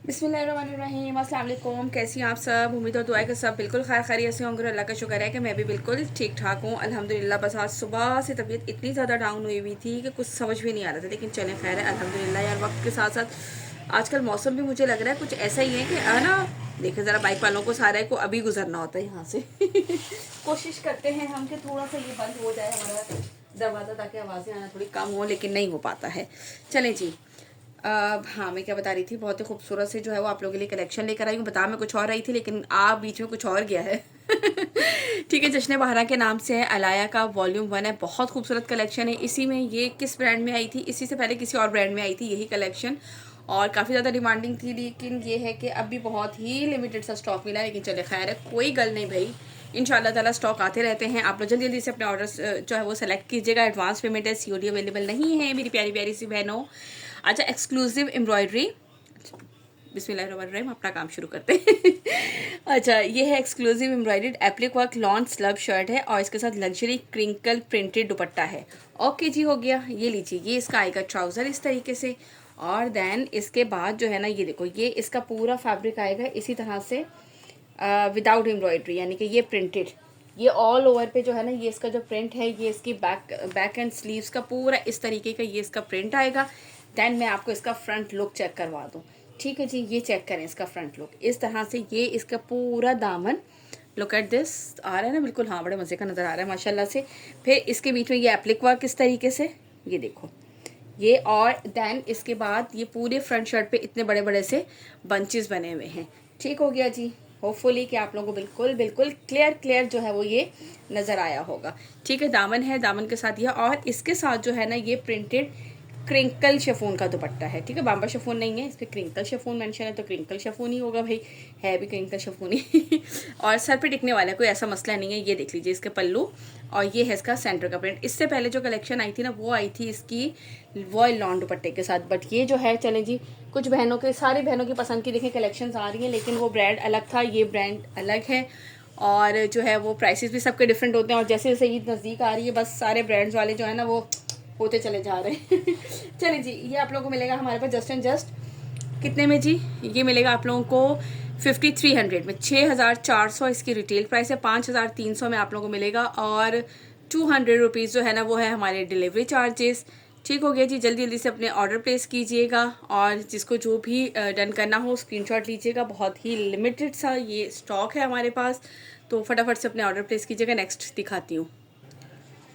बिस्मिल्लाहिर्रहमानिर्रहीम, अस्सलाम वालेकुम। कैसी हैं आप सब? उम्मीद और दुआ है कि सब बिल्कुल खैर खैरियत से होंगे। अल्लाह का शुक्र है कि मैं भी बिल्कुल ठीक ठाक हूँ अल्हम्दुलिल्लाह। बस आज सुबह से तबीयत इतनी ज़्यादा डाउन हुई थी कि कुछ समझ भी नहीं आ रहा था, लेकिन चलें खैर है अल्हम्दुलिल्लाह। यार वक्त के साथ साथ आजकल मौसम भी मुझे लग रहा है कुछ ऐसा ही है कि है ना, देखें ज़रा बाइक वालों को सारे को अभी गुजरना होता है यहाँ से कोशिश करते हैं हम कि थोड़ा सा ये बंद हो जाए हमारा दरवाज़ा, ताकि आवाज़ें आना थोड़ी कम हो, लेकिन नहीं हो पाता है। चलें जी। हाँ, मैं क्या बता रही थी, बहुत ही खूबसूरत से जो है वो आप लोगों के लिए कलेक्शन लेकर आई हूँ। बता मैं कुछ और आई थी, लेकिन आप बीच में कुछ और गया है ठीक है, जश्न बहरा के नाम से है, अलाया का वॉल्यूम 1 है। बहुत खूबसूरत कलेक्शन है। इसी में ये किस ब्रांड में आई थी, इसी से पहले किसी और ब्रांड में आई थी यही कलेक्शन, और काफ़ी ज़्यादा डिमांडिंग थी, लेकिन ये है कि अब भी बहुत ही लिमिटेड सा स्टॉक मिला है। लेकिन चले खैर है, कोई गल नहीं भाई, इंशाल्लाह ताला स्टॉक आते रहते हैं। आप लोग जल्दी जल्दी से अपने ऑर्डर्स जो है वो सेलेक्ट कीजिएगा। एडवांस पेमेंट है, सीओडी अवेलेबल नहीं है मेरी प्यारी प्यारी सी बहनों। अच्छा, एक्सक्लूसिव एम्ब्रॉयडरी, बिस्मिल्लाहिर्रहमानिर्रहीम, अपना काम शुरू करते हैं अच्छा, ये है exclusive embroidered applique work lawn slub shirt है, और इसके साथ लग्जरी क्रिंकल प्रिंटेड दुपट्टा है। ओके जी, हो गया। ये लीजिए, ये इसका आएगा ट्राउज़र इस तरीके से, और देन इसके बाद जो है ना, ये देखो, ये इसका पूरा फैब्रिक आएगा इसी तरह से विदाउट एम्ब्रॉयडरी, यानी कि ये प्रिंटेड, ये ऑल ओवर पे जो है ना, ये इसका जो प्रिंट है, ये इसकी बैक एंड स्लीव्स का पूरा इस तरीके का ये इसका प्रिंट आएगा। देन मैं आपको इसका फ्रंट लुक चेक करवा दूँ। ठीक है जी, ये चेक करें इसका फ्रंट लुक इस तरह से, ये इसका पूरा दामन, लुक एट दिस, आ रहा है ना बिल्कुल, हाँ, बड़े मज़े का नज़र आ रहा है माशाल्लाह से। फिर इसके बीच में ये एप्लिक वर्क इस तरीके से, ये देखो ये, और देन इसके बाद ये पूरे फ्रंट शर्ट पे इतने बड़े बड़े से बंचेस बने हुए हैं। ठीक हो गया जी। होपफुली कि आप लोगों को बिल्कुल बिल्कुल क्लियर जो है वो ये नज़र आया होगा। ठीक है, दामन है, दामन के साथ यह, और इसके साथ जो है ना ये प्रिंटेड क्रिंकल शेफून का दुपट्टा है। ठीक है, बाम्बा शेफून नहीं है, इस पर क्रिंकल शेफून मेंशन है, तो क्रिंकल शेफून ही होगा भाई, है भी क्रिंकल शेफून ही और सर पे टिकने वाला है, कोई ऐसा मसला नहीं है। ये देख लीजिए इसके पल्लू, और ये है इसका सेंटर का प्रिंट। इससे पहले जो कलेक्शन आई थी ना, वो आई थी इसकी वॉयल लॉन दुपट्टे के साथ, बट ये जो है, चलें जी, कुछ बहनों के, सारी बहनों की पसंद की देखें कलेक्शंस आ रही हैं, लेकिन वो ब्रांड अलग था, ये ब्रांड अलग है, और जो है वो प्राइसेस भी सबके डिफरेंट होते हैं। और जैसे जैसे ईद नज़दीक आ रही है, बस सारे ब्रांड्स वाले जो है ना वो होते चले जा रहे हैं चलिए जी, ये आप लोगों को मिलेगा हमारे पास जस्ट एंड जस्ट कितने में जी, ये मिलेगा आप लोगों को 5300 में। 6400 इसकी रिटेल प्राइस है, 5300 में आप लोगों को मिलेगा, और 200 रुपीज़ जो है ना वो है हमारे डिलीवरी चार्जेस। ठीक हो गया जी, जल्दी जल्दी से अपने ऑर्डर प्लेस कीजिएगा, और जिसको जो भी डन करना हो स्क्रीनशॉट लीजिएगा। बहुत ही लिमिटेड सा ये स्टॉक है हमारे पास, तो फटाफट से अपने ऑर्डर प्लेस कीजिएगा। नेक्स्ट दिखाती हूँ।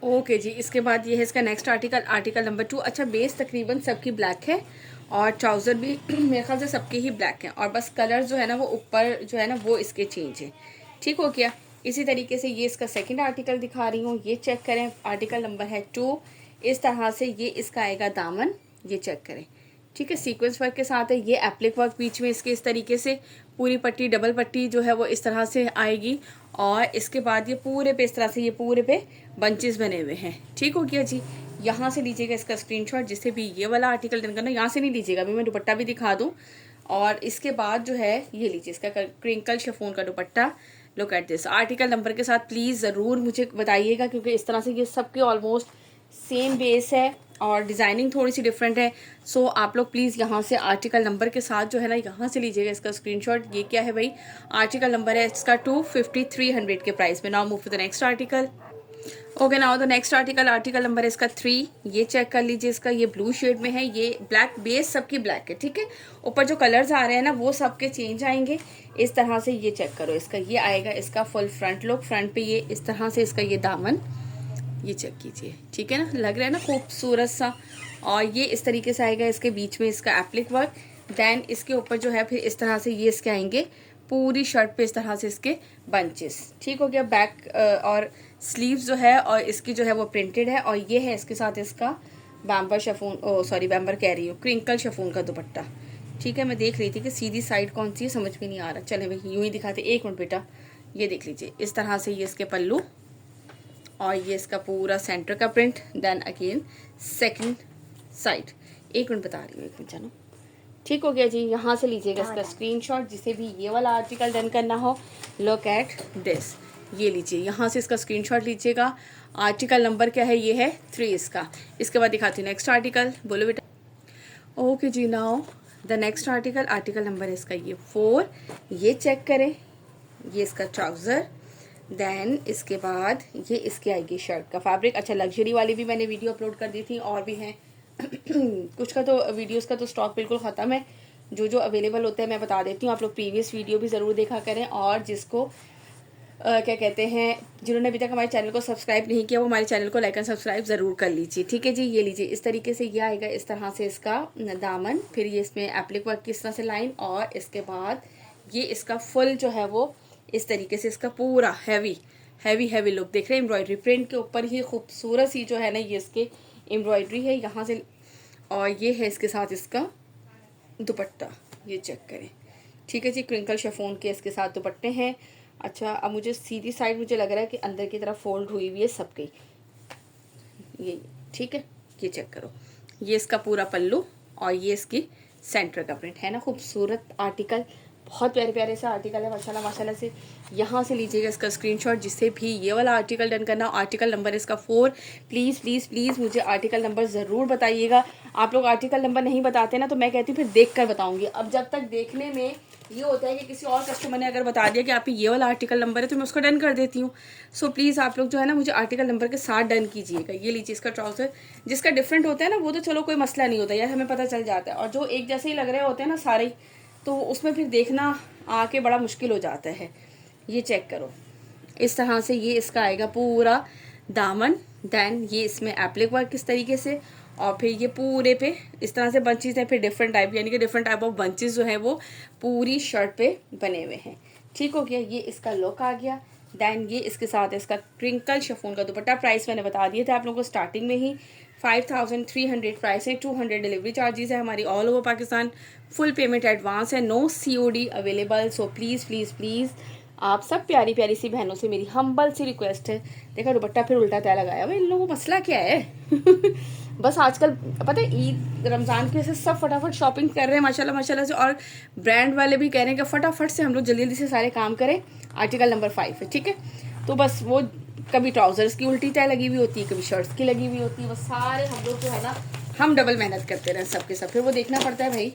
ओके जी, इसके बाद ये है इसका नेक्स्ट आर्टिकल, आर्टिकल नंबर 2। अच्छा, बेस तकरीबन सबकी ब्लैक है, और ट्राउज़र भी मेरे ख्याल से सबके ही ब्लैक हैं, और बस कलर जो है ना वो ऊपर जो है ना वो इसके चेंज है। ठीक हो गया। इसी तरीके से ये इसका सेकंड आर्टिकल दिखा रही हूँ, ये चेक करें, आर्टिकल नंबर है 2। इस तरह से ये इसका आएगा दामन, ये चेक करें। ठीक है, सीक्वेंस वर्क के साथ है, ये एप्लिक वर्क बीच में इसके इस तरीके से, पूरी पट्टी डबल पट्टी जो है वो इस तरह से आएगी, और इसके बाद ये पूरे पे इस तरह से ये पूरे पे बंचेस बने हुए हैं। ठीक हो गया जी। यहाँ से लीजिएगा इसका स्क्रीनशॉट, जिससे भी ये वाला आर्टिकल डन करना, यहाँ से नहीं लीजिएगा, अभी मैं दुपट्टा भी दिखा दूँ। और इसके बाद जो है ये लीजिए इसका क्रिंकल शिफॉन का दुपट्टा, look at this, article number के साथ प्लीज़ ज़रूर मुझे बताइएगा, क्योंकि इस तरह से ये सबके ऑलमोस्ट सेम बेस है, और डिज़ाइनिंग थोड़ी सी डिफरेंट है। सो आप लोग प्लीज़ यहाँ से आर्टिकल नंबर के साथ जो है ना यहाँ से लीजिएगा इसका स्क्रीनशॉट। ये क्या है भाई, आर्टिकल नंबर है इसका 25300 के प्राइस में। Now move to the next article. Okay, now the next article, article number है इसका 3। ये चेक कर लीजिए, इसका ये ब्लू शेड में है, ये ब्लैक बेस सबकी ब्लैक है। ठीक है, ऊपर जो कलर्स आ रहे हैं ना वो सबके चेंज आएंगे इस तरह से। ये चेक करो, इसका ये आएगा इसका फुल फ्रंट लुक, फ्रंट पे ये इस तरह से इसका ये दामन, ये चेक कीजिए। ठीक है ना, लग रहा है ना खूबसूरत सा, और ये इस तरीके से आएगा, इसके बीच में इसका एप्लिक वर्क। देन इसके ऊपर जो है फिर इस तरह से ये इसके आएंगे पूरी शर्ट पे इस तरह से इसके बंचेस। ठीक हो गया। बैक और स्लीव्स जो है और इसकी जो है वो प्रिंटेड है, और ये है इसके साथ इसका बैम्बर शफून, ओ सॉरी बैम्बर कह रही हूँ, क्रिंकल शफून का दुपट्टा। ठीक है, मैं देख रही थी कि सीधी साइड कौन सी है, समझ में नहीं आ रहा। चले भाई यूँ ही दिखाते, एक मिनट बेटा। ये देख लीजिए, इस तरह से ये इसके पल्लू, और ये इसका पूरा सेंटर का print. Then again second side, एक मिनट बता रही हूँ, एक मिनट जानो। ठीक हो गया जी, यहाँ से लीजिएगा इसका स्क्रीनशॉट, जिसे भी ये वाला आर्टिकल डन करना हो। लुक एट दिस, ये लीजिए, यहाँ से इसका स्क्रीनशॉट लीजिएगा। आर्टिकल नंबर क्या है, ये है 3 इसका। इसके बाद दिखाती हूँ नेक्स्ट आर्टिकल, बोलो बेटा। Okay ji, now the next article, article number है इसका ये 4। ये चेक करें, ये इसका ट्राउज़र। देन इसके बाद ये इसकी आएगी शर्ट का फैब्रिक। अच्छा, लग्जरी वाली भी मैंने वीडियो अपलोड कर दी थी और भी हैं कुछ का तो वीडियोस का तो स्टॉक बिल्कुल ख़त्म है। जो जो अवेलेबल होता है मैं बता देती हूँ। आप लोग प्रीवियस वीडियो भी ज़रूर देखा करें, और जिसको क्या कहते हैं, जिन्होंने अभी तक हमारे चैनल को सब्सक्राइब नहीं किया वो हमारे चैनल को लाइक एंड सब्सक्राइब ज़रूर कर लीजिए। ठीक है जी, ये लीजिए इस तरीके से ये आएगा, इस तरह से इसका दामन, फिर ये इसमें एप्लिक वर्क की इस तरह से लाइन, और इसके बाद ये इसका फुल जो है वो इस तरीके से इसका पूरा हैवी हैवी हैवी लुक देख रहे हैं। एम्ब्रॉयडरी प्रिंट के ऊपर ही खूबसूरत सी जो है ना ये इसके एम्ब्रॉयडरी है यहाँ से, और ये है इसके साथ इसका दुपट्टा, ये चेक करें। ठीक है जी, क्रिंकल शिफॉन के इसके साथ दुपट्टे हैं। अच्छा, अब मुझे सीधी साइड मुझे लग रहा है कि अंदर की तरफ फोल्ड हुई हुई है सबकी, ये ठीक है, ये चेक करो। ये इसका पूरा पल्लू और ये इसकी सेंटर का प्रिंट है ना, खूबसूरत आर्टिकल, बहुत प्यारे प्यारे से आर्टिकल है माशाल्लाह माशाल्लाह से। यहाँ से लीजिएगा इसका स्क्रीनशॉट, जिससे भी ये वाला आर्टिकल डन करना। आर्टिकल नंबर इसका 4। प्लीज़ प्लीज़ प्लीज़ मुझे आर्टिकल नंबर ज़रूर बताइएगा। आप लोग आर्टिकल नंबर नहीं बताते ना तो मैं कहती हूँ फिर देख कर बताऊँगी। अब जब तक देखने में ये होता है कि किसी और कस्टमर ने अगर बता दिया कि आप ये वाला आर्टिकल नंबर है तो मैं उसको डन कर देती हूँ। सो प्लीज़ आप लोग जो है ना मुझे आर्टिकल नंबर के साथ डन कीजिएगा। ये लीजिए इसका ट्राउज़र, जिसका डिफरेंट होता है ना वो तो चलो कोई मसला नहीं होता यार, हमें पता चल जाता है, और जो एक जैसे ही लग रहे होते हैं ना सारे, तो उसमें फिर देखना आके बड़ा मुश्किल हो जाता है। ये चेक करो, इस तरह से ये इसका आएगा पूरा दामन। देन ये इसमें एप्लिक वर्क किस तरीके से, और फिर ये पूरे पे इस तरह से बंचेस हैं, फिर डिफरेंट टाइप यानी कि डिफरेंट टाइप ऑफ बंचेस जो है वो पूरी शर्ट पे बने हुए हैं। ठीक हो गया, ये इसका लुक आ गया। देन ये इसके साथ इसका क्रिंकल शिफॉन का दुपट्टा। प्राइस मैंने बता दिए थे आप लोगों को स्टार्टिंग में ही, 5300 प्राइस है, 200 डिलीवरी चार्जेस है हमारी all over Pakistan. Full payment advance है, no COD available. So please please please आप सब प्यारी प्यारी सी बहनों से मेरी हम्बल सी रिक्वेस्ट है। देखा दुपट्टा फिर उल्टा तय लगाया, भाई इन लोगों को मसला क्या है बस आजकल पता है ईद रमज़ान की वजह से सब फटाफट शॉपिंग कर रहे हैं माशाल्लाह माशाल्लाह से, और ब्रांड वाले भी कह रहे हैं कि फटाफट से हम लोग जल्दी जल्दी से सारे काम करें। आर्टिकल नंबर 5 है, ठीक है। तो बस वो कभी ट्राउज़र्स की उल्टी तय लगी हुई होती है, कभी शर्ट्स की लगी हुई होती है, बस सारे हम लोग जो है ना हम डबल मेहनत करते रहे सबके सब, फिर वो देखना पड़ता है भाई।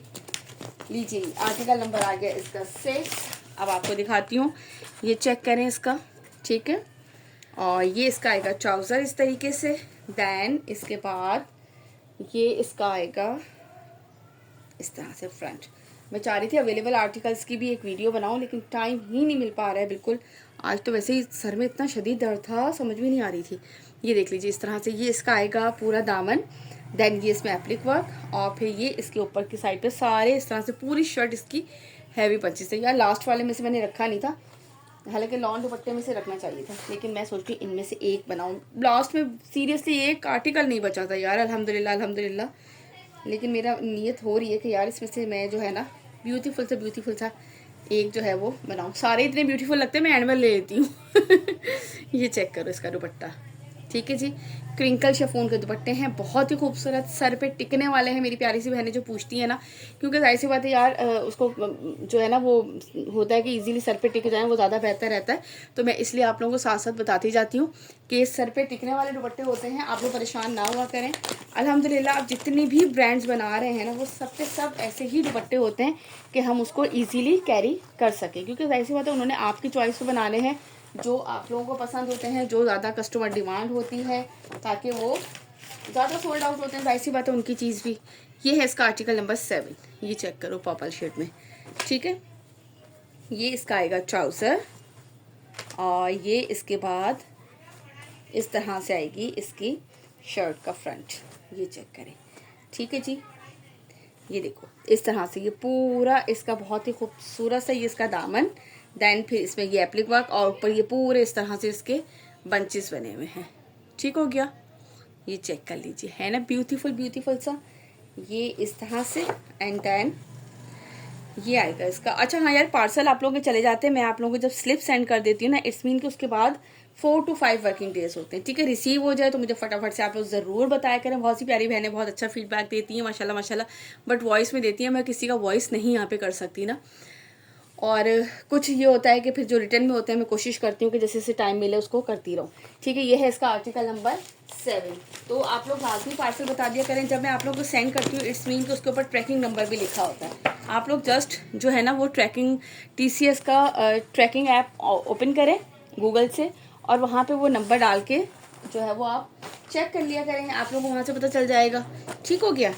लीजिए आर्टिकल नंबर आ गया इसका 6। अब आपको दिखाती हूँ, ये चेक करें इसका, ठीक है। और ये इसका आएगा ट्राउज़र इस तरीके से। देन इसके बाद ये इसका आएगा इस तरह से फ्रंट। मैं चाह रही थी अवेलेबल आर्टिकल्स की भी एक वीडियो बनाऊं, लेकिन टाइम ही नहीं मिल पा रहा है बिल्कुल। आज तो वैसे ही सर में इतना शदीद दर्द था, समझ में नहीं आ रही थी। ये देख लीजिए इस तरह से ये इसका आएगा पूरा दामन। देन ये इसमें एप्लिक वर्क, और फिर ये इसके ऊपर की साइड पे सारे इस तरह से पूरी शर्ट इसकी हैवी पंचेस है। यार लास्ट वाले में से मैंने रखा नहीं था, हालांकि लॉन दुपट्टे में से रखना चाहिए था, लेकिन मैं सोच रही इनमें से एक बनाऊँ। लास्ट में सीरियसली एक आर्टिकल नहीं बचा था यार, अल्हम्दुलिल्लाह अल्हम्दुलिल्लाह। लेकिन मेरा नीयत हो रही है कि यार इसमें से मैं जो है ना ब्यूटीफुल से ब्यूटीफुल सा एक जो है वो बनाऊँ। सारे इतने ब्यूटीफुल लगते हैं, मैं एंड में ले लेती हूँ ये चेक करो इसका दुपट्टा, ठीक है जी। क्रिंकल शिफॉन के दुपट्टे हैं, बहुत ही खूबसूरत, सर पे टिकने वाले हैं। मेरी प्यारी सी बहनें जो पूछती हैं ना, क्योंकि जाहिर सी बात है यार उसको जो है ना वो होता है कि इजीली सर पे टिक जाए, वो ज़्यादा बेहतर रहता है। तो मैं इसलिए आप लोगों को साथ साथ बताती जाती हूँ कि सर पे टिकने वाले दुपट्टे होते हैं, आप लोग परेशान ना हुआ करें। अल्हम्दुलिल्लाह आप जितनी भी ब्रांड्स बना रहे हैं ना वो सब के सब ऐसे ही दुपट्टे होते हैं कि हम उसको ईजीली कैरी कर सकें, क्योंकि जाहिर सी बात है उन्होंने आपकी चॉइस से बनाने हैं जो आप लोगों को पसंद होते हैं, जो ज़्यादा कस्टमर डिमांड होती है, ताकि वो ज़्यादा सोल्ड आउट होते हैं, जाहिर सी बात है उनकी चीज़ भी। ये है इसका आर्टिकल नंबर 7, ये चेक करो पर्पल शेड में, ठीक है। ये इसका आएगा ट्राउज़र, और ये इसके बाद इस तरह से आएगी इसकी शर्ट का फ्रंट, ये चेक करें, ठीक है जी। ये देखो इस तरह से ये पूरा इसका बहुत ही खूबसूरत सा ये इसका दामन। देन फिर इसमें ये एप्लिक वर्क, और ऊपर ये पूरे इस तरह से इसके बंचेस बने हुए हैं, ठीक हो गया। ये चेक कर लीजिए, है ना ब्यूटीफुल ब्यूटीफुल सा, ये इस तरह से। एंड देन ये आएगा इसका। अच्छा हाँ यार, पार्सल आप लोगों के चले जाते हैं, मैं आप लोगों को जब स्लिप सेंड कर देती हूँ ना, इट्स मीन कि उसके बाद 4 to 5 वर्किंग डेज होते हैं, ठीक है। रिसीव हो जाए तो मुझे फटाफट से आप लोग ज़रूर बताया करें। बहुत सी प्यारी बहनें बहुत अच्छा फीडबैक देती हैं माशाल्लाह माशाल्लाह, बट वॉइस में देती हैं, मैं किसी का वॉइस नहीं यहाँ पे कर सकती ना। और कुछ ये होता है कि फिर जो रिटर्न में होते हैं मैं कोशिश करती हूँ कि जैसे जैसे टाइम मिले उसको करती रहूँ। ठीक है, ये है इसका आर्टिकल नंबर 7। तो आप लोग लाजमी पार्सल बता दिया करें जब मैं आप लोग को सेंड करती हूँ। इट्स मीन कि उसके ऊपर ट्रैकिंग नंबर भी लिखा होता है। आप लोग जस्ट जो है ना वो ट्रैकिंग TCS का ट्रैकिंग ऐप ओपन करें गूगल से, और वहाँ पर वो नंबर डाल के जो है वो आप चेक कर लिया करें, आप लोगों को वहाँ से पता चल जाएगा। ठीक हो गया।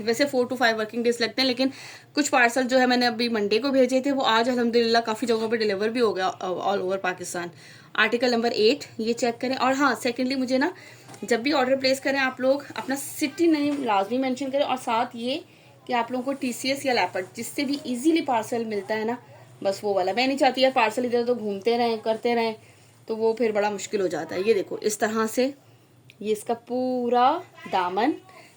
वैसे 4 to 5 वर्किंग डेज लगते हैं, लेकिन कुछ पार्सल जो है मैंने अभी मंडे को भेजे थे वो आज अल्हम्दुलिल्लाह काफ़ी जगहों पे डिलीवर भी हो गया all over Pakistan. Article number 8 ये चेक करें। और हाँ, सेकेंडली मुझे ना जब भी ऑर्डर प्लेस करें आप लोग अपना सिटी नेम लाजमी मेंशन करें, और साथ ये कि आप लोगों को TCS या लेपर्ड जिससे भी इजीली पार्सल मिलता है ना, बस वो वाला। मैं नहीं चाहती यार पार्सल इधर तो घूमते रहें करते रहें, तो वो फिर बड़ा मुश्किल हो जाता है। ये देखो इस तरह से ये इसका पूरा दामन,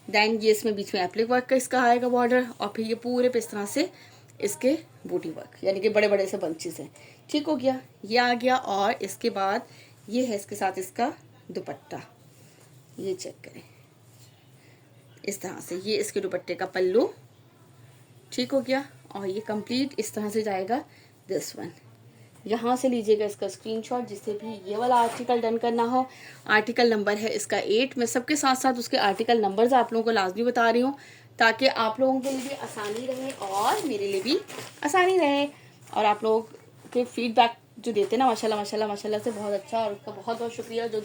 देन ये इसमें बीच में एप्लिक वर्क का इसका आएगा बॉर्डर, और फिर ये पूरे पे इस तरह से इसके बूटी वर्क यानी कि बड़े बड़े से बंचेस हैं। ठीक हो गया, ये आ गया। और इसके बाद ये है इसके साथ इसका दुपट्टा, ये चेक करें इस तरह से, ये इसके दुपट्टे का पल्लू। ठीक हो गया। और ये कंप्लीट इस तरह से जाएगा दिस वन। यहाँ से लीजिएगा इसका स्क्रीनशॉट जिससे भी ये वाला आर्टिकल डन करना हो। आर्टिकल नंबर है इसका 8। मैं सबके साथ साथ उसके आर्टिकल नंबर्स आप लोगों को लाजमी बता रही हूँ ताकि आप लोगों के लिए भी आसानी रहे और मेरे लिए भी आसानी रहे। और आप लोग के फीडबैक जो देते हैं ना माशाल्लाह माशाल्लाह माशाल्लाह से बहुत अच्छा, और उसका बहुत बहुत शुक्रिया। जो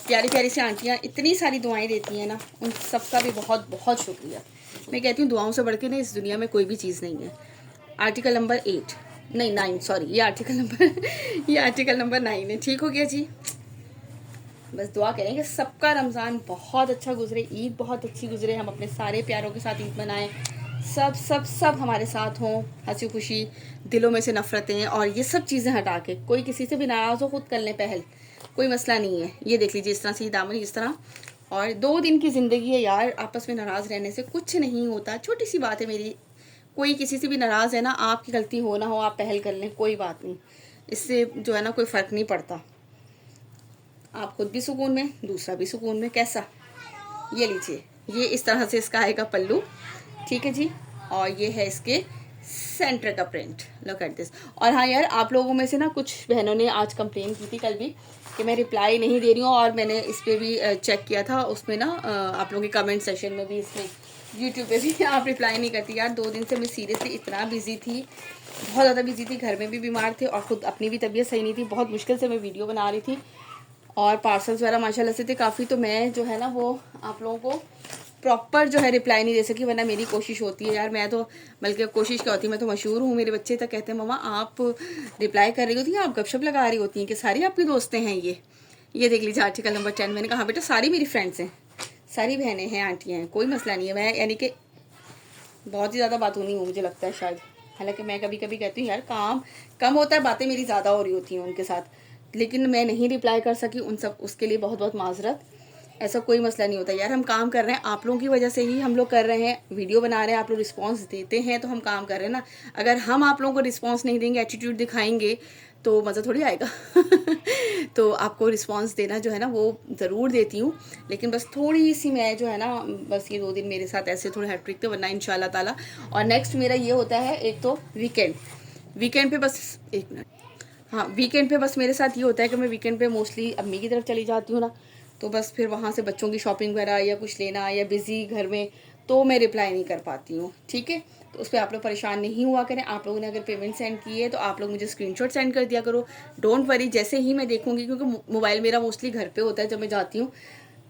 प्यारी प्यारी सी आंटियाँ इतनी सारी दुआएं देती हैं ना, उन सबका भी बहुत बहुत शुक्रिया। मैं कहती हूँ दुआओं से बढ़ के ना इस दुनिया में कोई भी चीज़ नहीं है। आर्टिकल नंबर 8 नहीं 9 सॉरी, ये आर्टिकल नंबर 9 है। ठीक हो गया जी। बस दुआ करें कि सबका रमज़ान बहुत अच्छा गुजरे, ईद बहुत अच्छी गुजरे, हम अपने सारे प्यारों के साथ ईद मनाएं, सब सब सब हमारे साथ हों, हंसी खुशी, दिलों में से नफरतें और ये सब चीज़ें हटा के। कोई किसी से भी नाराज़ हो खुद कर लें पहल, कोई मसला नहीं है। ये देख लीजिए इस तरह से दामन इस तरह। और 2 दिन की ज़िंदगी है यार, आपस में नाराज़ रहने से कुछ नहीं होता। छोटी सी बात है मेरी, कोई किसी से भी नाराज़ है ना, आपकी गलती हो ना हो आप पहल कर लें, कोई बात नहीं, इससे जो है ना कोई फ़र्क नहीं पड़ता। आप खुद भी सुकून में, दूसरा भी सुकून में। कैसा, ये लीजिए, ये इस तरह से इसका आएगा पल्लू। ठीक है जी। और ये है इसके सेंटर का प्रिंट, लुक एट दिस। और हाँ यार, आप लोगों में से ना कुछ बहनों ने आज कंप्लेन की थी कल भी कि मैं रिप्लाई नहीं दे रही हूँ, और मैंने इस पर भी चेक किया था, उसमें ना आप लोगों के कमेंट सेशन में भी, इसमें यूट्यूब पे भी आप रिप्लाई नहीं करती। यार 2 दिन से मैं सीरियसली इतना बिजी थी, बहुत ज़्यादा बिजी थी, घर में भी बीमार थे और ख़ुद अपनी भी तबीयत सही नहीं थी। बहुत मुश्किल से मैं वीडियो बना रही थी, और पार्सल्स वगैरह माशाल्लाह से थे काफ़ी, तो मैं जो है ना वो आप लोगों को प्रॉपर जो है रिप्लाई नहीं दे सकी, वरना मेरी कोशिश होती है यार। मैं तो बल्कि कोशिश क्या होती है, मैं तो मशहूर हूँ। मेरे बच्चे तक कहते हैं मम्मा आप रिप्लाई कर रही होती हैं, आप गपशप लगा रही होती हैं कि सारी आपकी दोस्तें हैं। ये देख लीजिए आर्टिकल नंबर 10। मैंने कहा बेटा सारी मेरी फ्रेंड्स हैं, सारी बहनें हैं, आंटियाँ हैं, कोई मसला नहीं है। मैं यानी कि बहुत ही ज़्यादा बात होनी हो मुझे लगता है शायद, हालांकि मैं कभी कभी कहती हूँ यार काम कम होता है, बातें मेरी ज़्यादा हो रही होती हैं उनके साथ, लेकिन मैं नहीं रिप्लाई कर सकी उन सब, उसके लिए बहुत बहुत माजरत। ऐसा कोई मसला नहीं होता यार, हम काम कर रहे हैं, आप लोगों की वजह से ही हम लोग कर रहे हैं, वीडियो बना रहे हैं, आप लोग रिस्पांस देते हैं तो हम काम कर रहे हैं ना। अगर हम आप लोगों को रिस्पांस नहीं देंगे, एटीट्यूड दिखाएंगे, तो मज़ा थोड़ी आएगा। तो आपको रिस्पांस देना जो है ना वो ज़रूर देती हूँ, लेकिन बस थोड़ी सी मैं जो है ना, बस ये 2 दिन मेरे साथ ऐसे थोड़े हैट्रिक थे, वरना इंशाल्लाह ताला। और नेक्स्ट मेरा ये होता है, एक तो वीकेंड पे बस 1 मिनट, हाँ वीकेंड पे बस मेरे साथ ये होता है कि मैं वीकेंड पे मोस्टली अम्मी की तरफ चली जाती हूँ ना, तो बस फिर वहाँ से बच्चों की शॉपिंग वगैरह या कुछ लेना या बिज़ी घर में, तो मैं रिप्लाई नहीं कर पाती हूँ। ठीक है, तो उस पर आप लोग परेशान नहीं हुआ करें। आप लोगों ने अगर पेमेंट सेंड की है तो आप लोग मुझे स्क्रीनशॉट सेंड कर दिया करो, डोंट वरी, जैसे ही मैं देखूँगी, क्योंकि मोबाइल मेरा मोस्टली घर पे होता है जब मैं जाती हूँ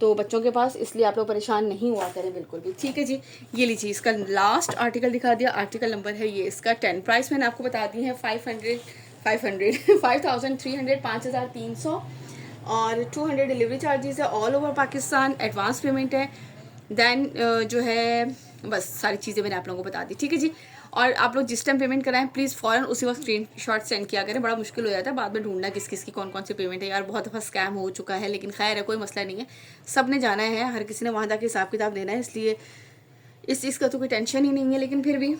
तो बच्चों के पास, इसलिए आप लोग परेशान नहीं हुआ करें बिल्कुल भी। ठीक है जी। ये लीजिए इसका लास्ट आर्टिकल दिखा दिया, आर्टिकल नंबर है ये इसका 10। प्राइस मैंने आपको बता दी है 500 5300 5300, और 200 डिलीवरी चार्जेस है all over Pakistan, advance payment है। देन जो है बस सारी चीज़ें मैंने आप लोगों को बता दी। ठीक है जी। और आप लोग जिस टाइम पेमेंट कराएं प्लीज़ फ़ौरन उसी वक्त स्क्रीनशॉट सेंड किया करें, बड़ा मुश्किल हो जाता है बाद में ढूंढना किस किस की कौन कौन सी पेमेंट है। यार बहुत दफ़ा स्कैम हो चुका है, लेकिन खैर है, कोई मसला नहीं है, सब ने जाना है, हर किसी ने वहाँ जाके हिसाब किताब देना है, इसलिए इस चीज़ का तो कोई टेंशन ही नहीं है, लेकिन फिर भी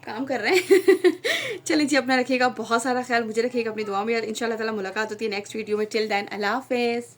काम कर रहे हैं। चलिए जी, अपना रखिएगा बहुत सारा ख्याल, मुझे रखिएगा अपनी दुआ में यार। इंशाल्लाह ताला मुलाकात होती है नेक्स्ट वीडियो में। टिल देन अल्लाह हाफिज़।